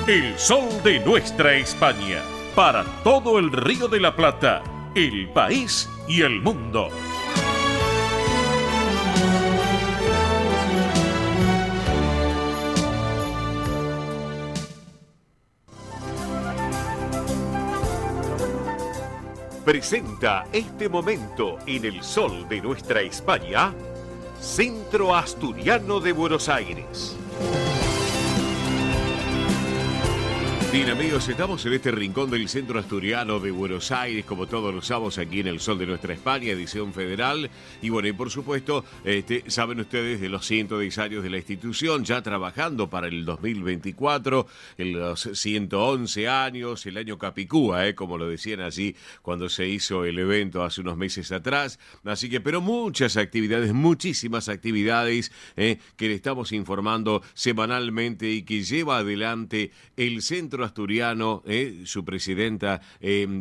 El sol de nuestra España, para todo el Río de la Plata, el país y el mundo. Presenta este momento en el sol de nuestra España, Centro Asturiano de Buenos Aires. Bien, amigos, estamos en este rincón del Centro Asturiano de Buenos Aires, como todos los sábados aquí en el Sol de Nuestra España, edición federal. Y bueno, y por supuesto, saben ustedes de los 110 años de la institución, ya trabajando para el 2024, en los 111 años, el año Capicúa, como lo decían allí cuando se hizo el evento hace unos meses atrás. Así que, pero muchas actividades, muchísimas actividades que le estamos informando semanalmente y que lleva adelante el Centro Asturiano, su presidenta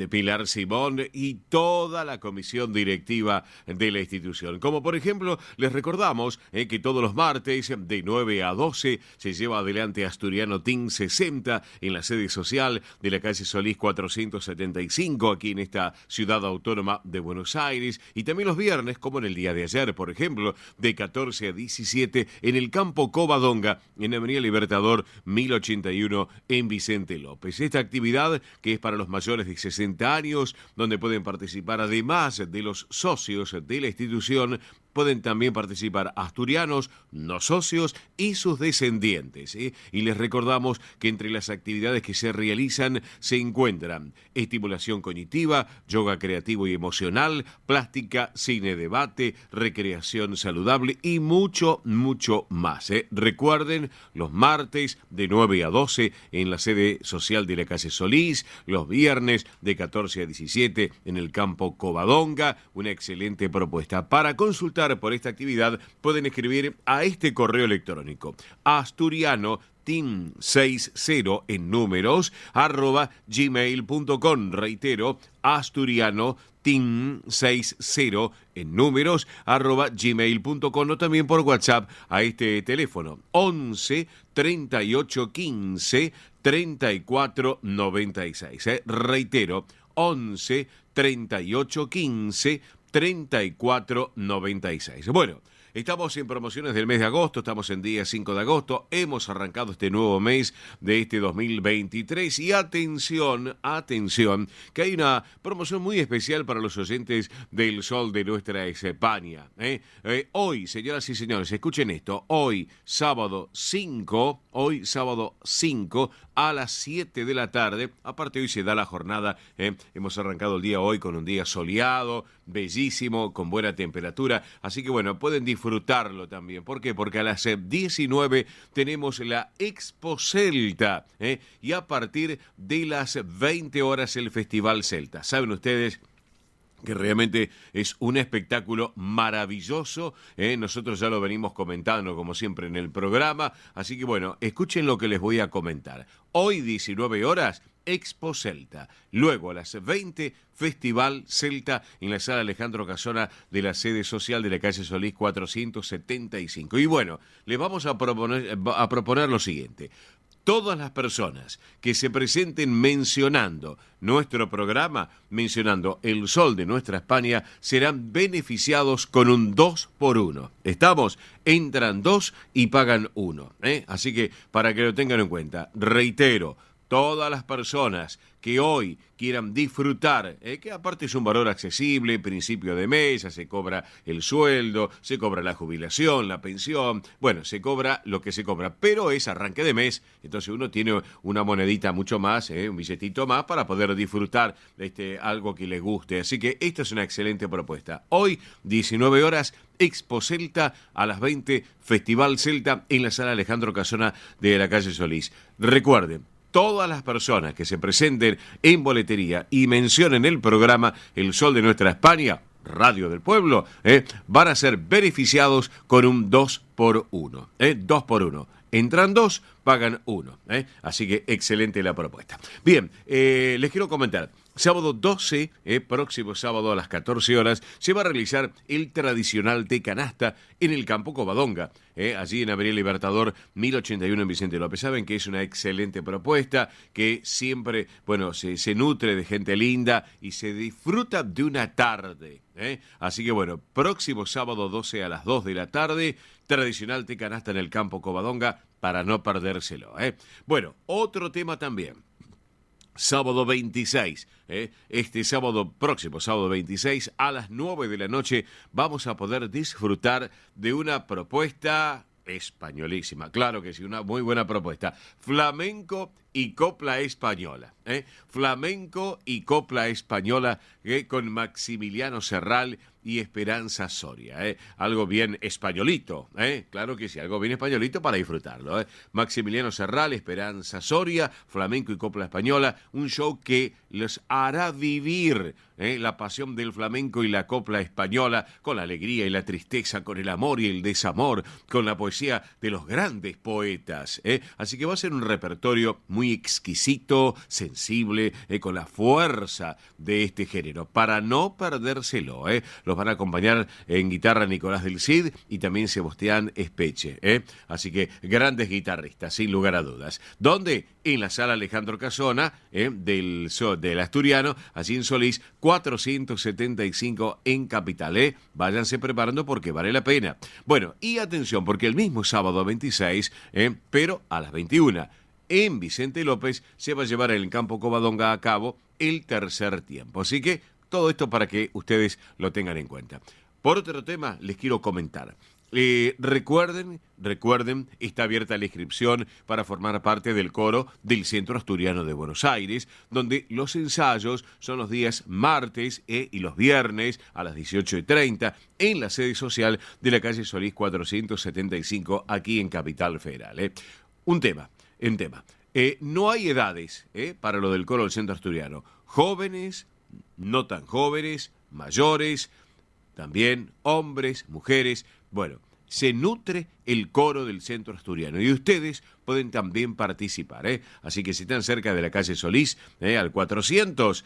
Pilar Simón y toda la comisión directiva de la institución. Como por ejemplo, les recordamos que todos los martes de 9 a 12 se lleva adelante Asturiano Team 60 en la sede social de la calle Solís 475 aquí en esta ciudad autónoma de Buenos Aires, y también los viernes, como en el día de ayer, por ejemplo, de 14 a 17 en el campo Covadonga, en Avenida Libertador 1081 en Vicente López. Esta actividad, que es para los mayores de 60 años, donde pueden participar además de los socios de la institución, pueden también participar asturianos, no socios y sus descendientes. Y les recordamos que entre las actividades que se realizan se encuentran estimulación cognitiva, yoga creativo y emocional, plástica, cine debate, recreación saludable y mucho, mucho más. Recuerden, los martes de 9 a 12 en la sede social de la calle Solís, los viernes de 14 a 17 en el campo Covadonga. Una excelente propuesta. Para consultar por esta actividad pueden escribir a este correo electrónico asturiano team60 en números @gmail.com. Reitero, asturiano team60 en números @gmail.com, o también por WhatsApp a este teléfono 11 38 15 34 96. Reitero, 11 38 15 3496. Bueno, estamos en promociones del mes de agosto, estamos en día 5 de agosto, hemos arrancado este nuevo mes de este 2023 y atención, que hay una promoción muy especial para los oyentes del Sol de Nuestra España. Hoy, señoras y señores, escuchen esto, hoy sábado 5 a las 7 de la tarde, aparte hoy se da la jornada, hemos arrancado el día hoy con un día soleado, bellísimo, con buena temperatura, así que bueno, pueden disfrutarlo también. ¿Por qué? Porque a las 19 tenemos la Expo Celta, y a partir de las 20 horas el Festival Celta. ¿Saben ustedes que realmente es un espectáculo maravilloso? Nosotros ya lo venimos comentando como siempre en el programa, así que bueno, escuchen lo que les voy a comentar. Hoy 19 horas, Expo Celta. Luego a las 20, Festival Celta en la sala Alejandro Casona de la sede social de la calle Solís 475. Y bueno, les vamos a proponer lo siguiente. Todas las personas que se presenten mencionando nuestro programa, mencionando el Sol de Nuestra España, serán beneficiados con un 2x1. ¿Estamos? Entran 2 y pagan 1. Así que para que lo tengan en cuenta, reitero, todas las personas que hoy quieran disfrutar, que aparte es un valor accesible, principio de mes, ya se cobra el sueldo, se cobra la jubilación, la pensión, bueno, se cobra lo que se cobra, pero es arranque de mes, entonces uno tiene una monedita mucho más, un billetito más para poder disfrutar de algo que les guste, así que esta es una excelente propuesta. Hoy, 19 horas, Expo Celta, a las 20, Festival Celta en la sala Alejandro Casona de la calle Solís. Recuerden, todas las personas que se presenten en boletería y mencionen el programa El Sol de Nuestra España, Radio del Pueblo, van a ser beneficiados con un 2x1. 2x1. Entran 2, pagan 1. Así que excelente la propuesta. Bien, les quiero comentar. Sábado 12, próximo sábado a las 14 horas, se va a realizar el tradicional té canasta en el Campo Covadonga, allí en Avenida Libertador 1081 en Vicente López. Saben que es una excelente propuesta, que siempre, bueno, se nutre de gente linda y se disfruta de una tarde. Así que bueno, próximo sábado 12 a las 2 de la tarde, tradicional té canasta en el Campo Covadonga para no perdérselo. Bueno, otro tema también. Sábado 26, este sábado próximo, sábado 26, a las 9 de la noche, vamos a poder disfrutar de una propuesta españolísima. Claro que sí, una muy buena propuesta. Flamenco y copla española. Flamenco y copla española con Maximiliano Serral y Esperanza Soria. Algo bien españolito. Claro que sí, algo bien españolito para disfrutarlo. Maximiliano Serral, Esperanza Soria, flamenco y copla española. Un show que les hará vivir la pasión del flamenco y la copla española, con la alegría y la tristeza, con el amor y el desamor, con la poesía de los grandes poetas. Así que va a ser un repertorio muy exquisito, sensible, con la fuerza de este género, para no perdérselo. Los van a acompañar en guitarra Nicolás del Cid y también Sebastián Espeche. Así que grandes guitarristas, sin lugar a dudas. ¿Dónde? En la sala Alejandro Casona, del Asturiano, allí en Solís, 475 en Capital. Váyanse preparando porque vale la pena. Bueno, y atención, porque el mismo sábado 26, pero a las 21, en Vicente López, se va a llevar en el Campo Covadonga a cabo el tercer tiempo. Así que todo esto para que ustedes lo tengan en cuenta. Por otro tema, les quiero comentar. Recuerden, está abierta la inscripción para formar parte del coro del Centro Asturiano de Buenos Aires, donde los ensayos son los días martes y los viernes a las 18:30 en la sede social de la calle Solís 475, aquí en Capital Federal. Un tema. No hay edades para lo del coro del Centro Asturiano. Jóvenes, no tan jóvenes, mayores, también hombres, mujeres. Bueno, se nutre el coro del Centro Asturiano y ustedes pueden también participar. Así que si están cerca de la calle Solís, al 400,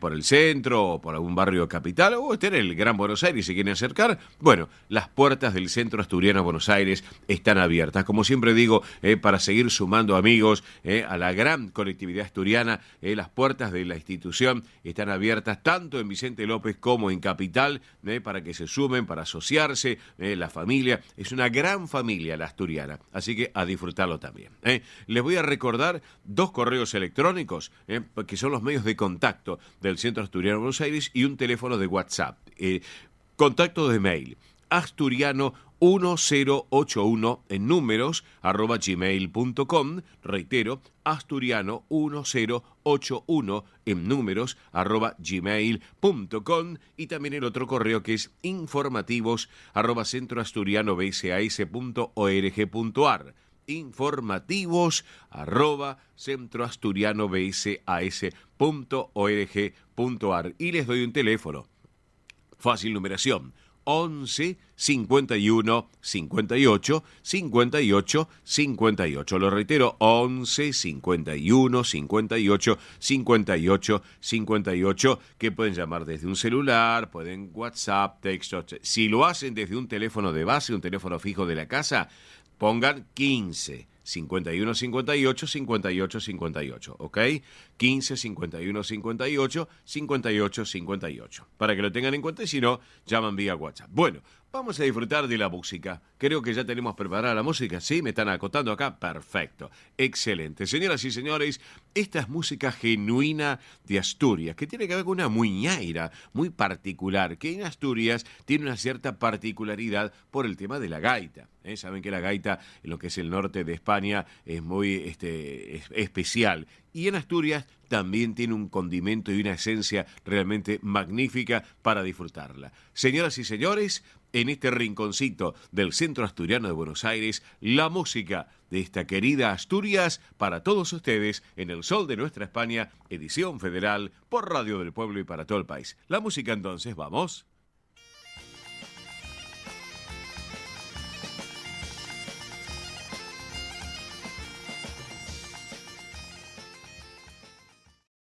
por el centro o por algún barrio capital, o estén en el Gran Buenos Aires y se quieren acercar, bueno, las puertas del Centro Asturiano Buenos Aires están abiertas. Como siempre digo, para seguir sumando amigos a la gran colectividad asturiana, las puertas de la institución están abiertas tanto en Vicente López como en Capital, para que se sumen, para asociarse, la familia. Es una gran familia la asturiana, así que a disfrutarlo también. Les voy a recordar 2 correos electrónicos, que son los medios de contacto del Centro Asturiano de Buenos Aires, y un teléfono de WhatsApp. Contacto de mail, asturiano1081 en números @gmail.com. Reitero, asturiano1081 en números @gmail.com. Y también el otro correo, que es informativos @centroasturianobsas.org.ar. informativos @centroasturianobsas.org.ar. Y les doy un teléfono, fácil numeración, 11 51 58 58 58. Lo reitero, 11 51 58 58 58, que pueden llamar desde un celular, pueden WhatsApp, texto. Si lo hacen desde un teléfono de base, un teléfono fijo de la casa, pongan 15 51 58 58 58, ¿ok? 15 51 58 58 58. Para que lo tengan en cuenta, y si no, llaman vía WhatsApp. Bueno, vamos a disfrutar de la música. Creo que ya tenemos preparada la música. ¿Sí? ¿Me están acotando acá? Perfecto. Excelente. Señoras y señores, esta es música genuina de Asturias, que tiene que ver con una muñeira muy particular, que en Asturias tiene una cierta particularidad por el tema de la gaita. Saben que la gaita, en lo que es el norte de España, es muy especial. Y en Asturias también tiene un condimento y una esencia realmente magnífica para disfrutarla. Señoras y señores, en este rinconcito del Centro Asturiano de Buenos Aires, la música de esta querida Asturias para todos ustedes en El Sol de Nuestra España, edición federal por Radio del Pueblo y para todo el país. La música entonces, vamos.